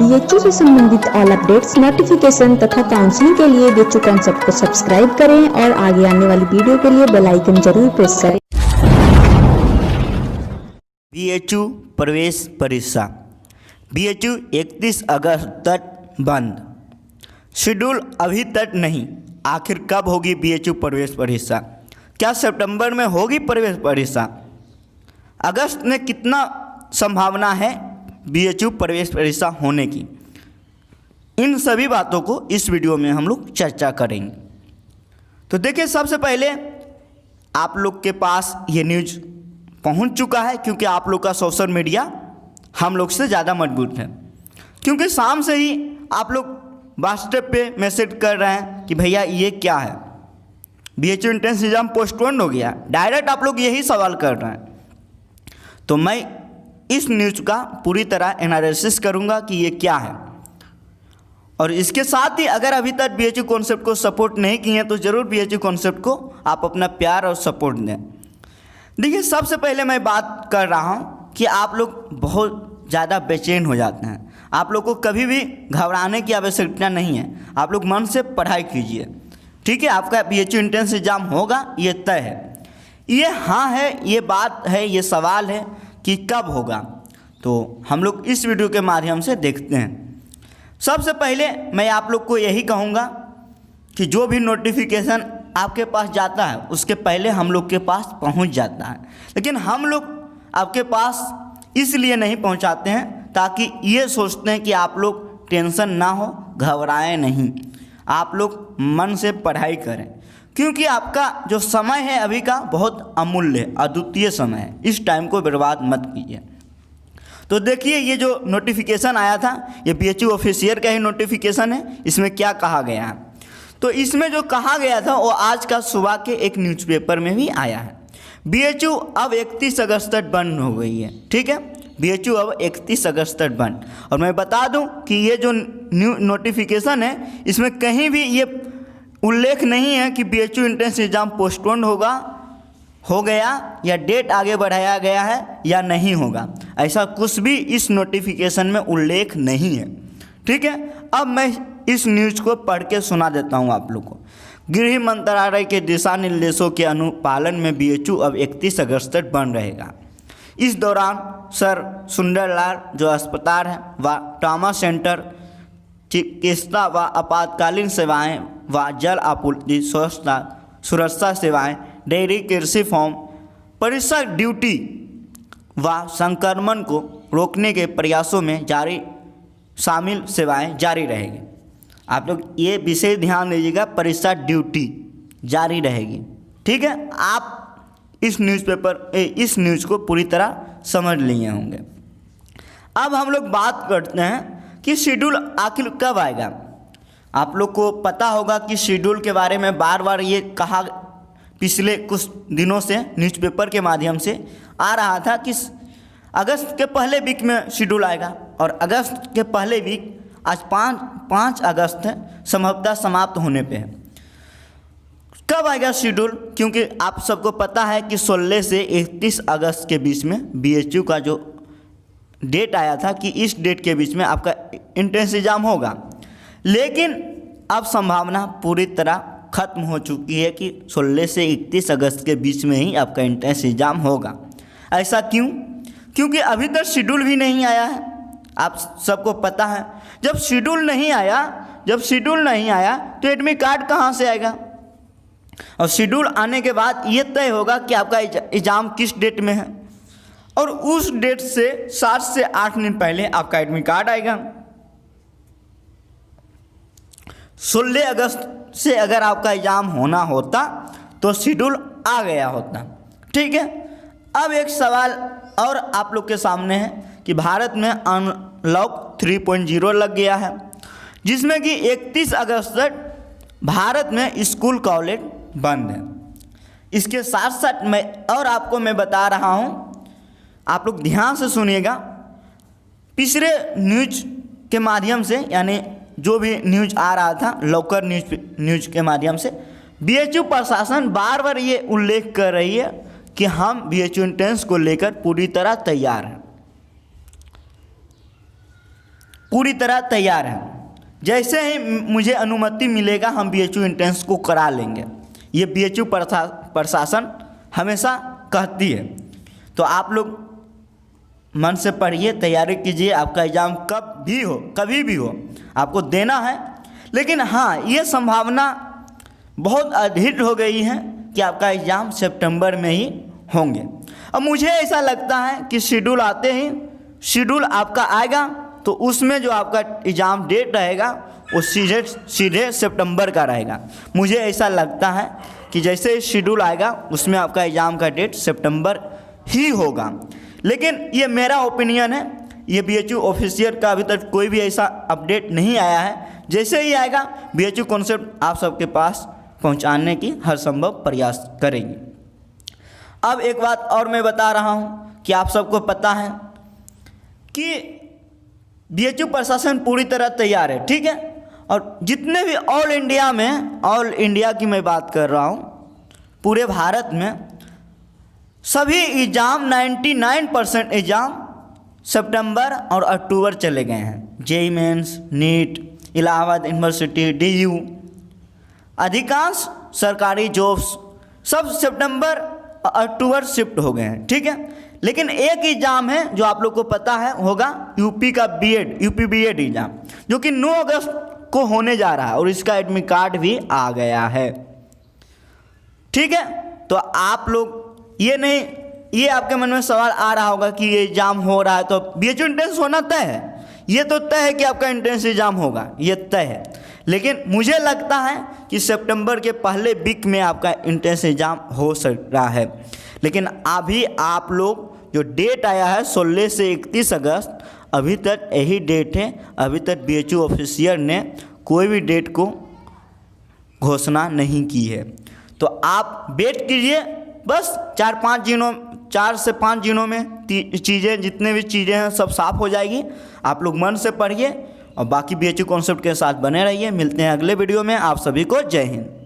BHU से संबंधित all updates, notification तथा काउंसलिंग के लिए बीएचयू कॉन्सेप्ट को सब्सक्राइब करें और आगे आने वाली वीडियो के लिए बेल आइकन जरूर प्रेस करें। बीएचयू प्रवेश परीक्षा बीएचयू 31 अगस्त तक बंद, शेड्यूल अभी तक नहीं। आखिर कब होगी बीएचयू प्रवेश परीक्षा? क्या सितंबर में होगी प्रवेश परीक्षा? अगस्त में कितना संभावना है बीएचयू प्रवेश परीक्षा होने की? इन सभी बातों को इस वीडियो में हम लोग चर्चा करेंगे। तो देखिए, सबसे पहले आप लोग के पास ये न्यूज़ पहुंच चुका है, क्योंकि आप लोग का सोशल मीडिया हम लोग से ज़्यादा मजबूत है। क्योंकि शाम से ही आप लोग व्हाट्सएप पे मैसेज कर रहे हैं कि भैया ये क्या है, बीएचयू एंट्रेंस एग्जाम पोस्टपोन हो गया। डायरेक्ट आप लोग यही सवाल कर रहे हैं। तो मैं इस न्यूज़ का पूरी तरह एनालिसिस करूंगा कि ये क्या है, और इसके साथ ही अगर अभी तक बीएचयू कॉन्सेप्ट को सपोर्ट नहीं किए तो ज़रूर बीएचयू कॉन्सेप्ट को आप अपना प्यार और सपोर्ट दें। देखिए, सबसे पहले मैं बात कर रहा हूँ कि आप लोग बहुत ज़्यादा बेचैन हो जाते हैं। आप लोग को कभी भी घबराने की आवश्यकता नहीं है। आप लोग मन से पढ़ाई कीजिए, ठीक है। आपका बीएचयू एंट्रेंस एग्जाम होगा, ये तय है। ये हाँ है, ये बात है, ये सवाल है कि कब होगा। तो हम लोग इस वीडियो के माध्यम से देखते हैं। सबसे पहले मैं आप लोग को यही कहूँगा कि जो भी नोटिफिकेशन आपके पास जाता है उसके पहले हम लोग के पास पहुँच जाता है, लेकिन हम लोग आपके पास इसलिए नहीं पहुँचाते हैं ताकि ये सोचते हैं कि आप लोग टेंशन ना हो, घबराएं नहीं, आप लोग मन से पढ़ाई करें। क्योंकि आपका जो समय है अभी का बहुत अमूल्य है, अद्वितीय समय है। इस टाइम को बर्बाद मत कीजिए। तो देखिए, ये जो नोटिफिकेशन आया था ये बीएचयू ऑफिशियल का ही नोटिफिकेशन है। इसमें क्या कहा गया है? तो इसमें जो कहा गया था वो आज का सुबह के एक न्यूज़पेपर में भी आया है। बीएचयू अब 31 अगस्त तक बंद हो गई है, ठीक है। बीएचयू अब 31 अगस्त तक बंद। और मैं बता दूं कि ये जो न्यू नोटिफिकेशन है इसमें कहीं भी ये उल्लेख नहीं है कि बीएचयू एंट्रेंस एग्जाम पोस्टपोन हो गया या डेट आगे बढ़ाया गया है या नहीं होगा। ऐसा कुछ भी इस नोटिफिकेशन में उल्लेख नहीं है, ठीक है। अब मैं इस न्यूज़ को पढ़ के सुना देता हूँ आप लोग को। गृह मंत्रालय के दिशा निर्देशों के अनुपालन में बीएचयू अब 31 अगस्त तक बंद रहेगा। इस दौरान सर सुंदरलाल जो अस्पताल है व ट्रॉमा सेंटर, चिकित्सा व आपातकालीन सेवाएं व जल आपूर्ति, सुरक्षा सेवाएं, डेयरी, कृषि फार्म, परीक्षा ड्यूटी व संक्रमण को रोकने के प्रयासों में शामिल सेवाएं जारी रहेगी। आप लोग ये विशेष ध्यान दीजिएगा, परीक्षा ड्यूटी जारी रहेगी, ठीक है। आप इस न्यूज़ को पूरी तरह समझ लिए होंगे। अब हम लोग बात करते हैं कि शेड्यूल आखिर कब आएगा। आप लोग को पता होगा कि शेड्यूल के बारे में बार बार ये कहा पिछले कुछ दिनों से न्यूज़पेपर के माध्यम से आ रहा था कि अगस्त के पहले वीक में शेड्यूल आएगा, और अगस्त के पहले वीक आज 5 अगस्त है, संभवतः समाप्त होने पे है। कब आएगा शेड्यूल? क्योंकि आप सबको पता है कि 16 से 31 अगस्त के बीच में बीएचयू का जो डेट आया था कि इस डेट के बीच में आपका एंट्रेंस एग्जाम होगा, लेकिन अब संभावना पूरी तरह खत्म हो चुकी है कि 16 से 31 अगस्त के बीच में ही आपका एंट्रेंस एग्जाम होगा। ऐसा क्यों? क्योंकि अभी तक शेड्यूल भी नहीं आया है। आप सबको पता है, जब शेड्यूल नहीं आया तो एडमिट कार्ड कहाँ से आएगा? और शेड्यूल आने के बाद ये तय होगा कि आपका एग्ज़ाम किस डेट में है, और उस डेट से 7 से 8 दिन पहले आपका एडमिट कार्ड आएगा। 16 अगस्त से अगर आपका एग्ज़ाम होना होता तो शेड्यूल आ गया होता, ठीक है। अब एक सवाल और आप लोग के सामने है कि भारत में अनलॉक 3.0 लग गया है, जिसमें कि 31 अगस्त तक भारत में स्कूल कॉलेज बंद है। इसके साथ साथ मैं बता रहा हूँ, आप लोग ध्यान से सुनिएगा। पिछले न्यूज के माध्यम से, यानी जो भी न्यूज आ रहा था लोकल न्यूज के माध्यम से, बीएचयू प्रशासन बार बार ये उल्लेख कर रही है कि हम बीएचयू एंट्रेंस को लेकर पूरी तरह तैयार हैं। पूरी तरह तैयार हैं। जैसे ही मुझे अनुमति मिलेगा हम BHU एंट्रेंस को करा लेंगे, ये BHU प्रशासन हमेशा कहती है। तो आप लोग मन से पढ़िए, तैयारी कीजिए। आपका एग्ज़ाम कभी भी हो आपको देना है। लेकिन हाँ, ये संभावना बहुत अधिक हो गई है कि आपका एग्ज़ाम सितंबर में ही होंगे। अब मुझे ऐसा लगता है कि शेड्यूल आते ही शेड्यूल आपका आएगा तो उसमें जो आपका एग्ज़ाम डेट रहेगा वो सीधे सितंबर का रहेगा। मुझे ऐसा लगता है कि जैसे ही शेड्यूल आएगा उसमें आपका एग्ज़ाम का डेट सितंबर ही होगा। लेकिन ये मेरा ओपिनियन है, ये BHU ऑफिशियल का अभी तक कोई भी ऐसा अपडेट नहीं आया है। जैसे ही आएगा BHU कॉन्सेप्ट आप सबके पास पहुंचाने की हर संभव प्रयास करेंगे। अब एक बात और मैं बता रहा हूं कि आप सबको पता है कि BHU प्रशासन पूरी तरह तैयार है, ठीक है। और जितने भी ऑल इंडिया की मैं बात कर रहा हूं, पूरे भारत में सभी एग्ज़ाम 99% एग्ज़ाम सितंबर और अक्टूबर चले गए हैं। JEE mains, NEET, Allahabad university, DU, अधिकांश सरकारी जॉब्स सब सितंबर और अक्टूबर शिफ्ट हो गए हैं, ठीक है। लेकिन एक एग्ज़ाम है जो आप लोग को पता है होगा, यूपी BEd एग्ज़ाम, जो कि 9 अगस्त को होने जा रहा है और इसका एडमिट कार्ड भी आ गया है, ठीक है। तो आप लोग ये आपके मन में सवाल आ रहा होगा कि ये एग्ज़ाम हो रहा है तो BHU एंट्रेंस होना तय है। ये तो तय है कि आपका एंट्रेंस एग्ज़ाम होगा, ये तय है। लेकिन मुझे लगता है कि सितंबर के पहले वीक में आपका एंट्रेंस एग्ज़ाम हो सकता है। लेकिन अभी आप लोग जो डेट आया है 16 से 31 अगस्त, अभी तक यही डेट है। अभी तक BHU ऑफिशियल ने कोई भी डेट को घोषणा नहीं की है। तो आप वेट कीजिए, बस 4 से 5 दिनों में चीज़ें जितने भी चीज़ें हैं सब साफ हो जाएगी। आप लोग मन से पढ़िए और बाकी BHU कॉन्सेप्ट के साथ बने रहिए। मिलते हैं अगले वीडियो में। आप सभी को जय हिंद।